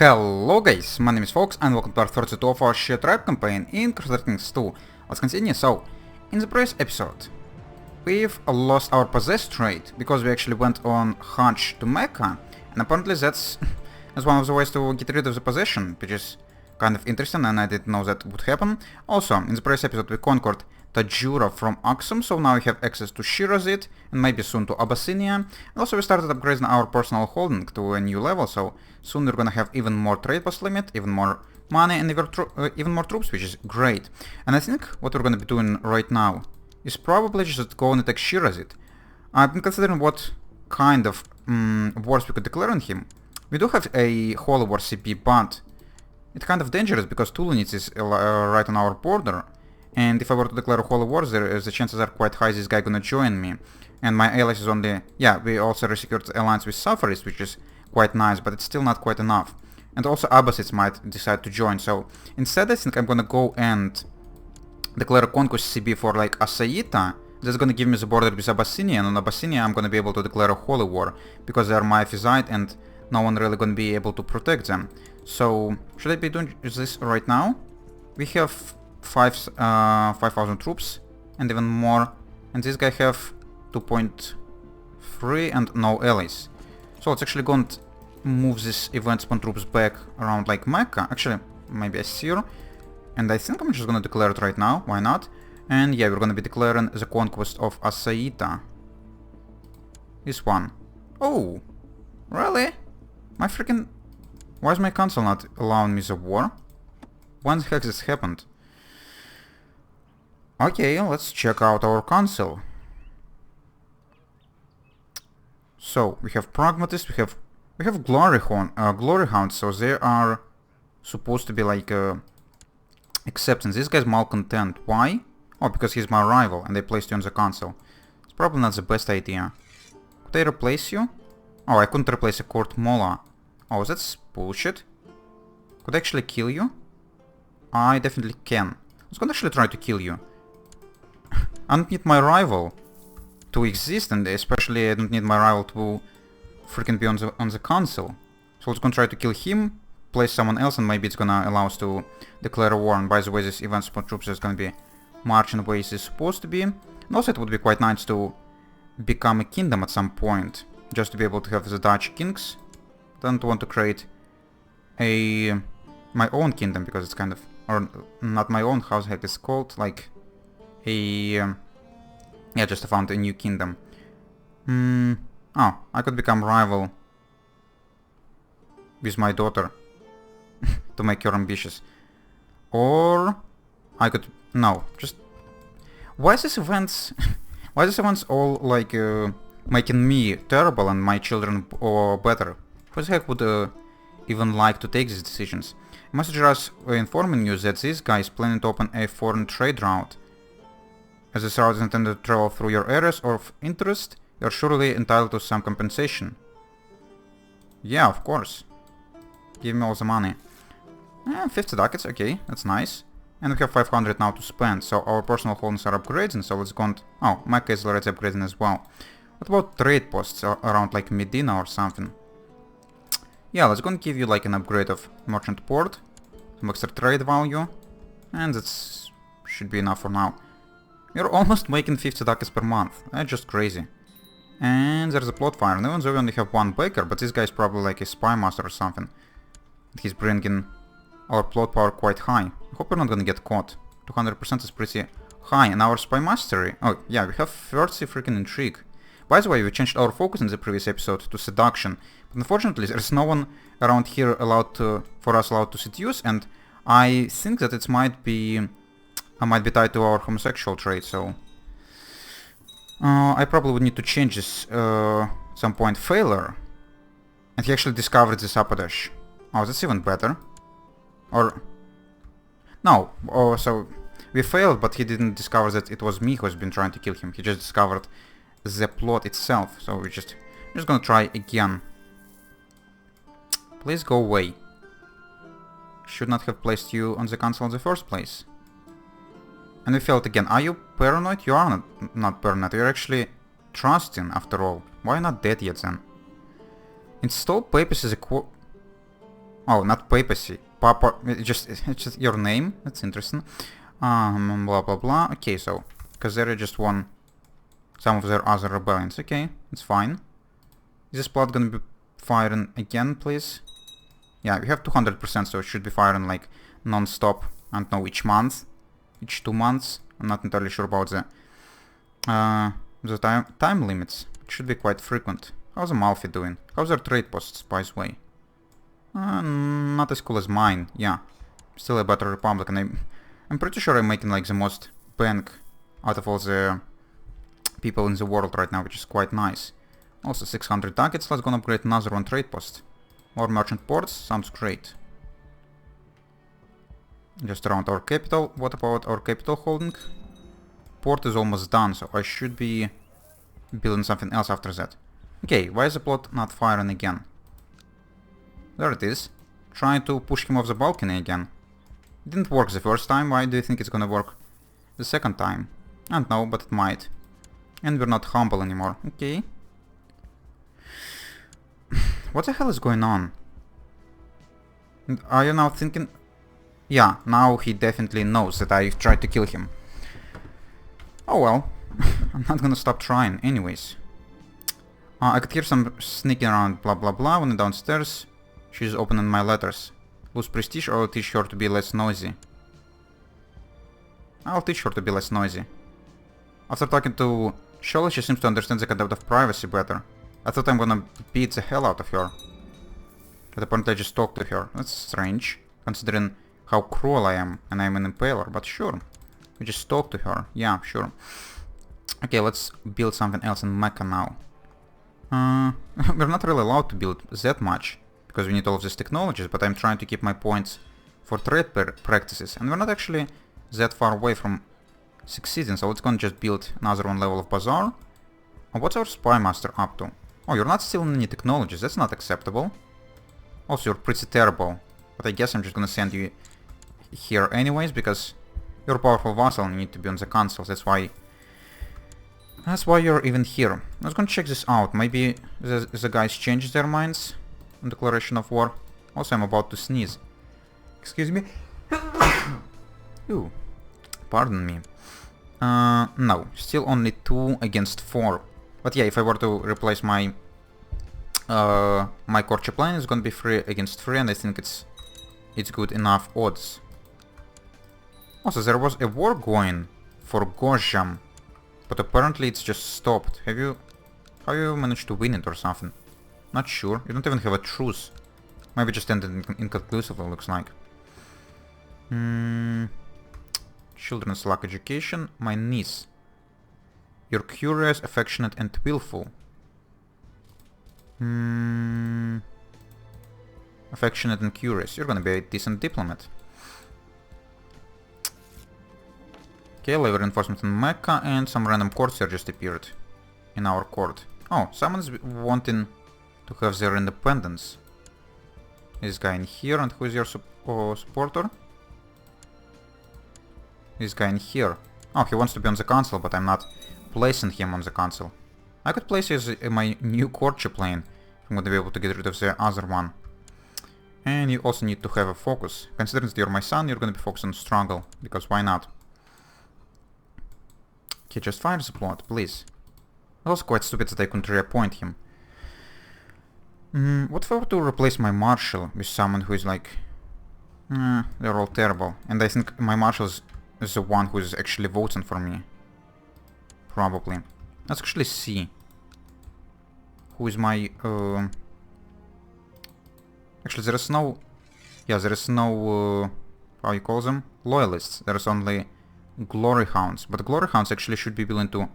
Hello guys, my name is Fox and welcome to part 32 of our Shia tribe campaign in Crusader 2. Let's continue. So, in the previous episode, we've lost our possessed trade because we actually went on Hajj to Mecca, and apparently that's one of the ways to get rid of the possession, which is kind of interesting and I didn't know that would happen. Also, in the previous episode we conquered Tajura from Aksum, so now we have access to Shirazid and maybe soon to Abyssinia. And also we started upgrading our personal holding to a new level, so soon we're gonna have even more trade post limit, even more money and even more troops, which is great. And I think what we're gonna be doing right now is probably just go and attack Shirazid. I've been considering what kind of wars we could declare on him. We do have a Holy War CP, but it's kind of dangerous because Tulunitz is right on our border. And if I were to declare a Holy War, the chances are quite high this guy gonna join me. And my allies is only... yeah, we also resecured alliance with Safaris, which is quite nice, but it's still not quite enough. And also Abbasids might decide to join, so instead I think I'm gonna go and declare a conquest CB for like Asaita. That's gonna give me the border with Abyssinia, and on Abyssinia I'm gonna be able to declare a Holy War, because they are Miaphysite and no one really gonna be able to protect them. So, should I be doing this right now? We have 5,000 troops and even more, and this guy have 2.3 and no allies. So let's actually go and move this event spawn troops back around like Mecca, actually maybe Asir, and I think I'm just gonna declare it right now, why not? And yeah, we're gonna be declaring the conquest of Asaita. This one. Oh, really? My freaking... why is my council not allowing me the war? When the heck this happened? Okay, let's check out our council. So we have Pragmatist, we have Glory Hound, so they are supposed to be like acceptance. This guy's malcontent. Why? Oh, because he's my rival and they placed you on the council. It's probably not the best idea. Could I replace you? Oh, I couldn't replace a Court Mola. Oh, that's bullshit. Could I actually kill you? I definitely can. I was gonna actually try to kill you. I don't need my rival to exist, and especially I don't need my rival to freaking be on the council. So let's gonna try to kill him, place someone else, and maybe it's gonna allow us to declare a war. And by the way, this event spawn troops is gonna be marching the way it's supposed to be. And also it would be quite nice to become a kingdom at some point, just to be able to have the Dutch kings. I don't want to create my own kingdom, because it's kind of... or not my own, how the heck it's called, like a... yeah, just found a new kingdom. Oh, I could become rival with my daughter to make her ambitious. Or I could... no, just... why is this events... why is this events all like making me terrible and my children better? Who the heck would even like to take these decisions? Messengers were informing you that this guy is planning to open a foreign trade route. As this route is intended to travel through your areas of interest, you are surely entitled to some compensation. Yeah, of course. Give me all the money. 50 ducats, okay, that's nice. And we have 500 now to spend, so our personal holdings are upgrading, so let's go and... oh, Mecca is already upgrading as well. What about trade posts around like Medina or something? Yeah, let's go and give you like an upgrade of merchant port, some extra trade value, and that should be enough for now. We're almost making 50 ducats per month, that's just crazy. And there's a plot fire, and even though we only have one baker, but this guy is probably like a spy master or something. He's bringing our plot power quite high. I hope we're not gonna get caught. 200% is pretty high, and our spy mastery... oh yeah, we have 30 freaking intrigue. By the way, we changed our focus in the previous episode to seduction, but unfortunately there's no one around here for us allowed to seduce, and I think that it might be tied to our homosexual trait, so I probably would need to change this some point. Failure, and he actually discovered this Apadesh. Oh, that's even better. Or no, oh, so we failed, but he didn't discover that it was me who's been trying to kill him. He just discovered the plot itself, so we're just gonna try again. Please go away. Should not have placed you on the council in the first place. And we failed again. Are you paranoid? You are not paranoid, you're actually trusting after all. Why not dead yet then? Install papers is a Oh, not papacy. Papa, it's just your name. That's interesting. Blah blah blah. Okay, so Crusader just won some of their other rebellions. Okay, it's fine. Is this plot gonna be firing again, please? Yeah, we have 200%, so it should be firing like non-stop. I don't know, each month, each 2 months. I'm not entirely sure about the time limits. It should be quite frequent. How's Amalfi doing? How's their trade posts, by the way? Not as cool as mine. Yeah, still a better republic, and I'm pretty sure I'm making like the most bank out of all the people in the world right now, which is quite nice. Also 600 ducats. Let's go and upgrade another one trade post. More merchant ports, sounds great. Just around our capital. What about our capital holding? Port is almost done, so I should be building something else after that. Okay, why is the plot not firing again? There it is. Trying to push him off the balcony again. Didn't work the first time, why do you think it's gonna work the second time? I don't know, but it might. And we're not humble anymore. Okay. What the hell is going on? Are you now thinking... Yeah, now he definitely knows that I tried to kill him. Oh well. I'm not gonna stop trying anyways. I could hear some sneaking around blah blah blah when downstairs. She's opening my letters. Lose prestige or I'll teach her to be less noisy? I'll teach her to be less noisy. After talking to Shia, she seems to understand the concept of privacy better. I thought I'm gonna beat the hell out of her. But apparently I just talked to her. That's strange, considering how cruel I am and I'm an impaler, but sure. We just talked to her. Yeah, sure. Okay, let's build something else in Mecca now. We're not really allowed to build that much, because we need all of these technologies, but I'm trying to keep my points for trade practices, and we're not actually that far away from succeeding, so let's go and just build another one level of bazaar. Oh, what's our spy master up to? Oh, you're not stealing any technologies, that's not acceptable. Also, you're pretty terrible, but I guess I'm just gonna send you here anyways, because you're a powerful vassal and you need to be on the council, that's why you're even here. I was gonna check this out, maybe the guys changed their minds on declaration of war. Also, I'm about to sneeze. Excuse me. Ooh, pardon me. No, still only 2 against 4. But yeah, if I were to replace my my courtship line, it's gonna be 3 against 3, and I think it's good enough odds. Also, there was a war going for Gojam, but apparently it's just stopped. How you managed to win it or something? Not sure. You don't even have a truce. Maybe just ended inconclusively, looks like. Children's lack education. My niece. You're curious, affectionate, and willful. Affectionate and curious. You're gonna be a decent diplomat. Okay, level reinforcement in Mecca, and some random courtier just appeared in our court. Oh, someone's wanting to have their independence. This guy in here, and who is your supporter? This guy in here. Oh, he wants to be on the council, but I'm not placing him on the council. I could place his my new courtship lane if I'm going to be able to get rid of the other one. And you also need to have a focus. Considering that you're my son, you're going to be focused on struggle, because why not? Okay, just fire the plot, please. It's also quite stupid that I couldn't reappoint him. What if I were to replace my marshal with someone who is like... they're all terrible. And I think my marshal is the one who is actually voting for me. Probably. Let's actually see. Who is my... Actually, there is no... Yeah, there is no... how you call them? Loyalists. There is only glory hounds. But glory hounds actually should be willing to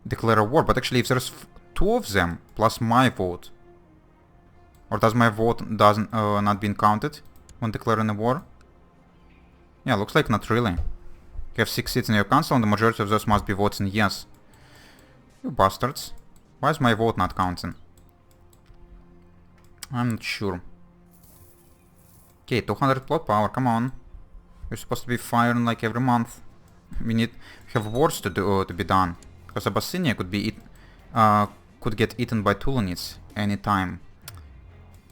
declare a war. But actually, if there's 2 of them, plus my vote... Or does my vote not being counted when declaring a war? Yeah, looks like not really. You have 6 seats in your council, and the majority of those must be votes in yes. You bastards. Why is my vote not counting? I'm not sure. Okay, 200 plot power, come on. You're supposed to be firing like every month. We have wars to do to be done. Because Abyssinia could get eaten by Tulanids anytime.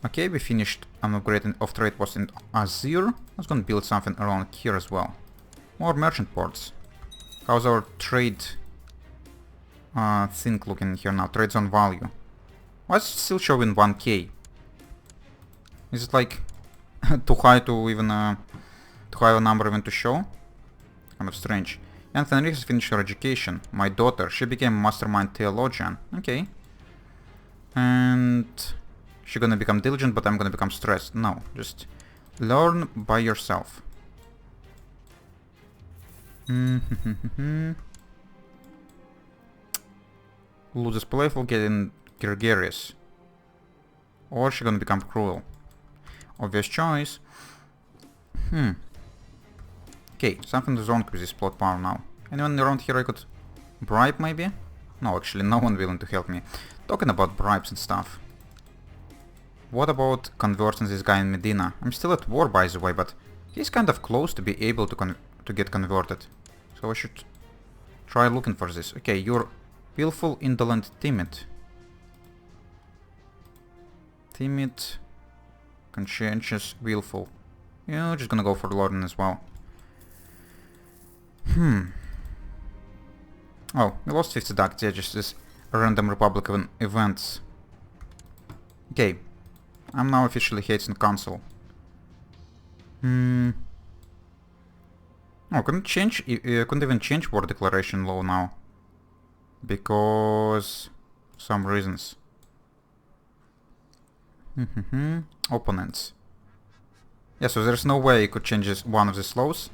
Okay, we finished an upgrade of trade post in Azir. Let's gonna build something around here as well. More merchant ports. How's our trade thing looking here now? Trade zone value. Why is it still showing 1k? Is it like too high to even too high a number even to show? Kind of strange. Anthony has finished her education. My daughter, she became mastermind theologian. Okay. And she's gonna become diligent, but I'm gonna become stressed. No, just learn by yourself. Loses playful, getting gregarious. Or she's gonna become cruel. Obvious choice. Okay, something is wrong with this plot power now. Anyone around here I could bribe maybe? No, actually no one willing to help me. Talking about bribes and stuff. What about converting this guy in Medina? I'm still at war by the way, but he's kind of close to be able to get converted. So I should try looking for this. Okay, you're willful, indolent, timid. Timid, conscientious, willful. Yeah, just gonna go for Lorden as well. Oh, we lost 50 ducats, yeah, just this random Republican events. Okay, I'm now officially hating council. Oh, couldn't even change war declaration law now. Because some reasons. Opponents. Yeah, so there's no way I could change one of these laws.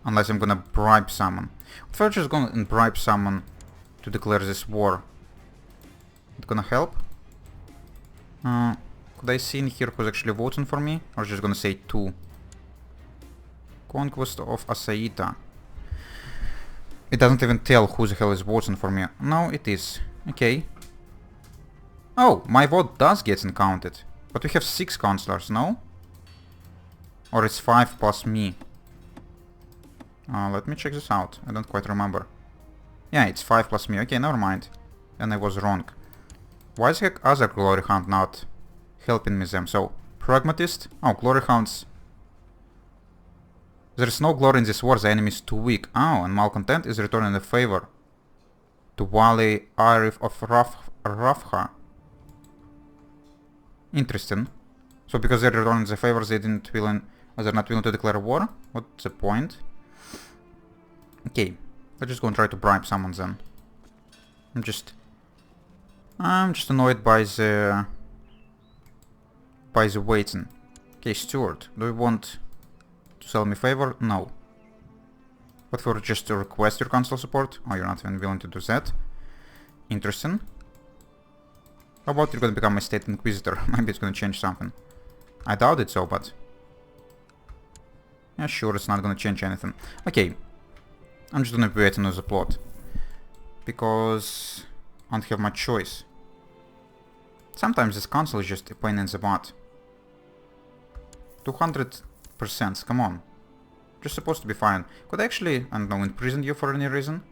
Unless I'm gonna bribe someone. If I'm just gonna bribe someone to declare this war, it's gonna help? Could I see in here who's actually voting for me? Or just gonna say 2? Conquest of Asaita. It doesn't even tell who the hell is voting for me. No, it is. Okay. Oh, my vote does get counted. But we have 6 councillors, no? Or it's 5 plus me. Let me check this out. I don't quite remember. Yeah, it's 5 plus me. Okay, never mind. And I was wrong. Why is the other Glory Hound not helping me them? So, Pragmatist? Oh, Glory Hounds. There is no glory in this war, the enemy is too weak. Oh, and Malcontent is returning the favor to Wali Arif of Rafha. Interesting. So because they're returning the favors, they're not willing to declare war? What's the point? Okay, let's just go and try to bribe someone then. I'm just annoyed by the waiting. Okay, Stuart, do you want to sell me favor? No. But for just to request your council support? Oh, you're not even willing to do that. Interesting. How about you're gonna become my state inquisitor? Maybe it's gonna change something. I doubt it so, but yeah, sure, it's not gonna change anything. Okay. I'm just gonna be waiting on the plot. Because I don't have much choice. Sometimes this council is just a pain in the butt. 200%, come on. Just supposed to be fine. Could I actually, I don't know, imprison you for any reason?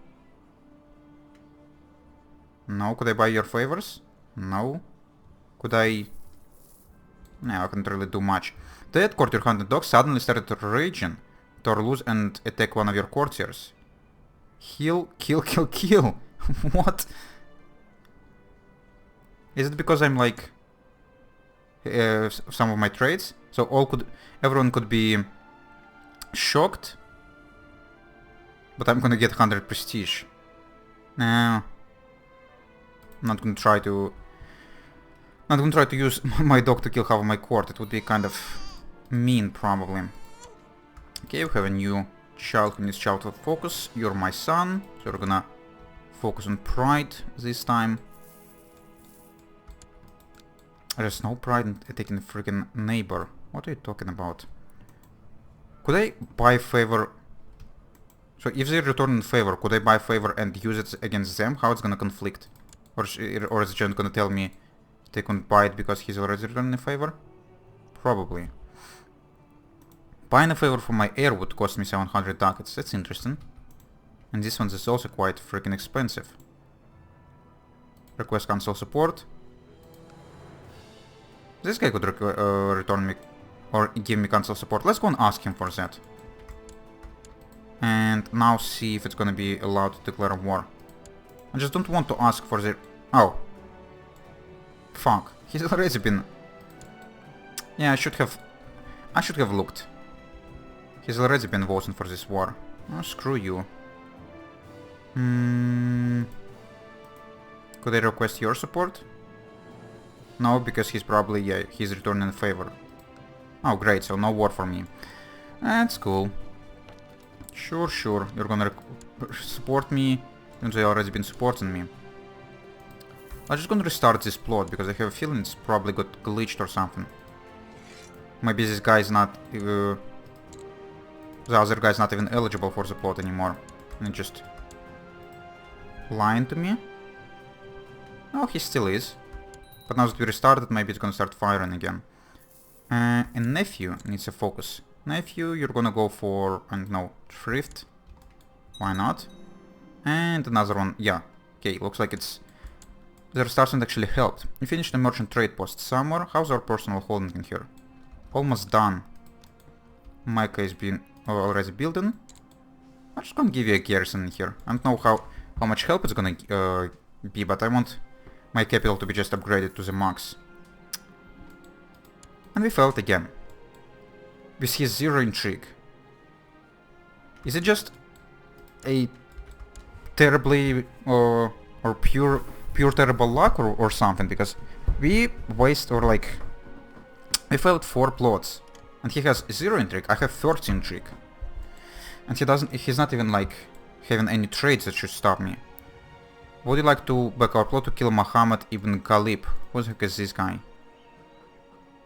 No. Could I buy your favors? No. Could I... No, I can't really do much. The head courtier hunted dog suddenly started raging. Tore loose and attack one of your courtiers. Heal, kill, kill, kill. What? Is it because I'm like some of my traits? So everyone could be shocked, but I'm gonna get 100 prestige. No, I'm not gonna try to use my dog to kill half of my court. It would be kind of mean, probably. Okay, we have a new child who needs childhood focus. You're my son, so we're gonna focus on pride this time. There's no pride in attacking a freaking neighbor. What are you talking about? Could I buy favor? So if they return in favor, could I buy favor and use it against them? How it's gonna conflict? Or is it just gonna tell me they couldn't buy it because he's already returning in favor? Probably. Buying a favor for my heir would cost me 700 ducats. That's interesting. And this one is also quite freaking expensive. Request council support. This guy could return me or give me console support. Let's go and ask him for that. And now see if it's gonna be allowed to declare war. I just don't want to ask for the... Oh. Fuck. He's already been... Yeah, I should have looked. He's already been voting for this war. Oh, screw you. Could I request your support? No, because he's probably... Yeah, he's returning in favor. Oh, great, so no war for me. That's cool. Sure, sure. You're gonna support me, even though you already been supporting me. I'm just gonna restart this plot, because I have a feeling it's probably got glitched or something. Maybe this guy is not... the other guy is not even eligible for the plot anymore. And just... lying to me? Oh, he still is. But now that we restarted, maybe it's gonna start firing again. And nephew needs a focus. Nephew, you're gonna go for, I don't know, thrift. Why not? And another one, yeah. Okay, looks like it's... The restart actually helped. We finished the merchant trade post somewhere. How's our personal holding in here? Almost done. Micah is being already building. I'm just gonna give you a garrison in here. I don't know how much help it's gonna be, but I want my capital to be just upgraded to the max. And we failed again. With his zero intrigue. Is it just a terribly or pure terrible luck or something? Because we waste or like we failed 4 plots and he has 0 intrigue. I have 13 intrigue. And he's not even like having any trades that should stop me. Would you like to back our plot to kill Muhammad ibn Ghalib? Who the heck is this guy?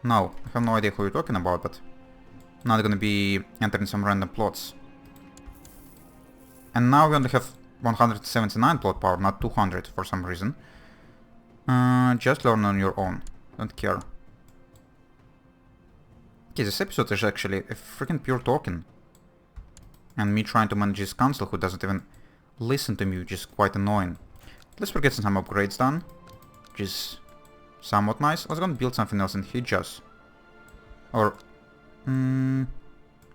No, I have no idea who you're talking about, but I'm not gonna be entering some random plots. And now we only have 179 plot power, not 200 for some reason. Just learn on your own. Don't care. Okay, this episode is actually a freaking pure talking. And me trying to manage this council who doesn't even listen to me, which is quite annoying. Let's get some upgrades done, which is somewhat nice. Let's go and build something else in Hijaz. Or...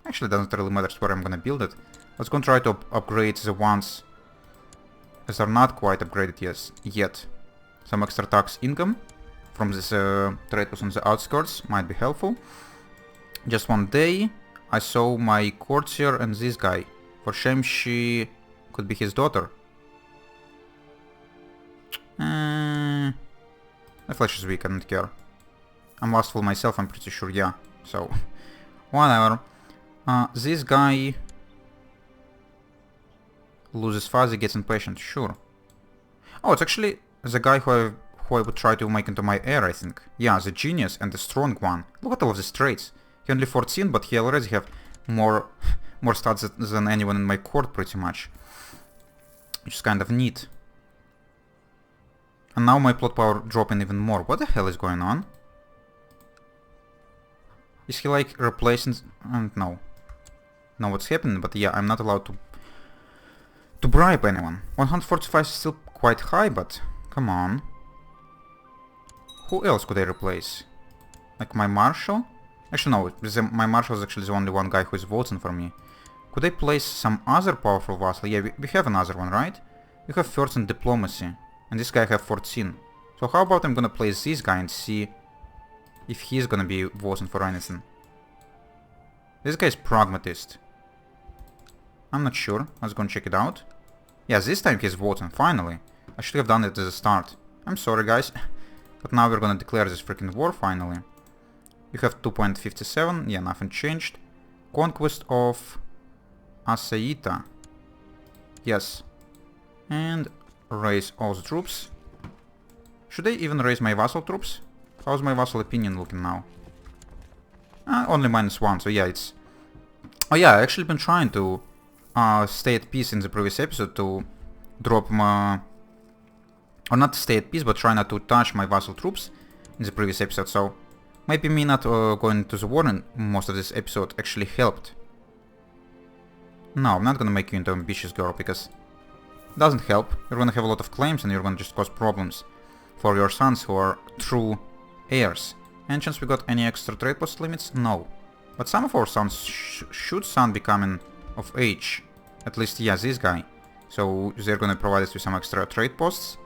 actually, it doesn't really matter where I'm gonna build it. Let's go and try to upgrade the ones that are not quite upgraded yet. Some extra tax income from this trade post on the outskirts might be helpful. Just one day, I saw my courtier and this guy. For shame she could be his daughter. The flesh is weak, I don't care. I'm lustful myself, I'm pretty sure, yeah. So, whatever. This guy loses fuzzy, gets impatient, sure. Oh, it's actually the guy who I would try to make into my heir, I think. Yeah, the genius and the strong one. Look at all of these traits. He only 14, but he already have more stats than anyone in my court, pretty much. Which is kind of neat. And now my plot power dropping even more. What the hell is going on? Is he like replacing... I don't know what's happening, but yeah, I'm not allowed to bribe anyone. 145 is still quite high, but come on. Who else could I replace? Like my marshal? Actually no, my marshal is actually the only one guy who is voting for me. Could I place some other powerful vassal? Yeah, we have another one, right? We have 13 diplomacy. And this guy have 14. So how about I'm gonna place this guy and see if he's gonna be voting for anything. This guy is pragmatist. I'm not sure. Let's go and check it out. Yeah, this time he's voting, finally. I should have done it at the start. I'm sorry guys. But now we're gonna declare this freaking war finally. You have 2.57. Yeah, nothing changed. Conquest of Asaita. Yes. And raise all the troops. Should I even raise my vassal troops? How's my vassal opinion looking now? Only -1, so yeah, it's... Oh yeah, I actually been trying to stay at peace in the previous episode to drop my... Or not stay at peace, but try not to touch my vassal troops in the previous episode, so... Maybe me not going to the war in most of this episode actually helped. No, I'm not gonna make you into an ambitious girl, because... It doesn't help. You're gonna have a lot of claims and you're gonna just cause problems for your sons who are true heirs. Any chance we got any extra trade post limits? No. But some of our sons should soon be coming of age. At least, yeah, this guy. So they're gonna provide us with some extra trade posts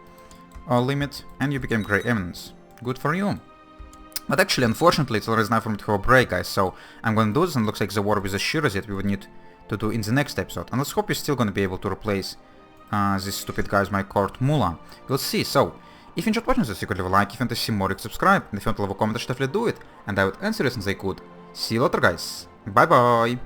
limit, and you became Grey Eminence. Good for you. But actually, unfortunately, it's already time for me to have a break, guys, so I'm gonna do this, and it looks like the war with the Shia that we would need to do in the next episode. And let's hope you're still gonna be able to replace this stupid guy with my court Mula. We'll see. So, if you enjoyed watching this, you could leave a like. If you want to see more, you can subscribe. And if you want to leave a comment, definitely do it. And I would answer as soon as I could. See you later, guys. Bye bye.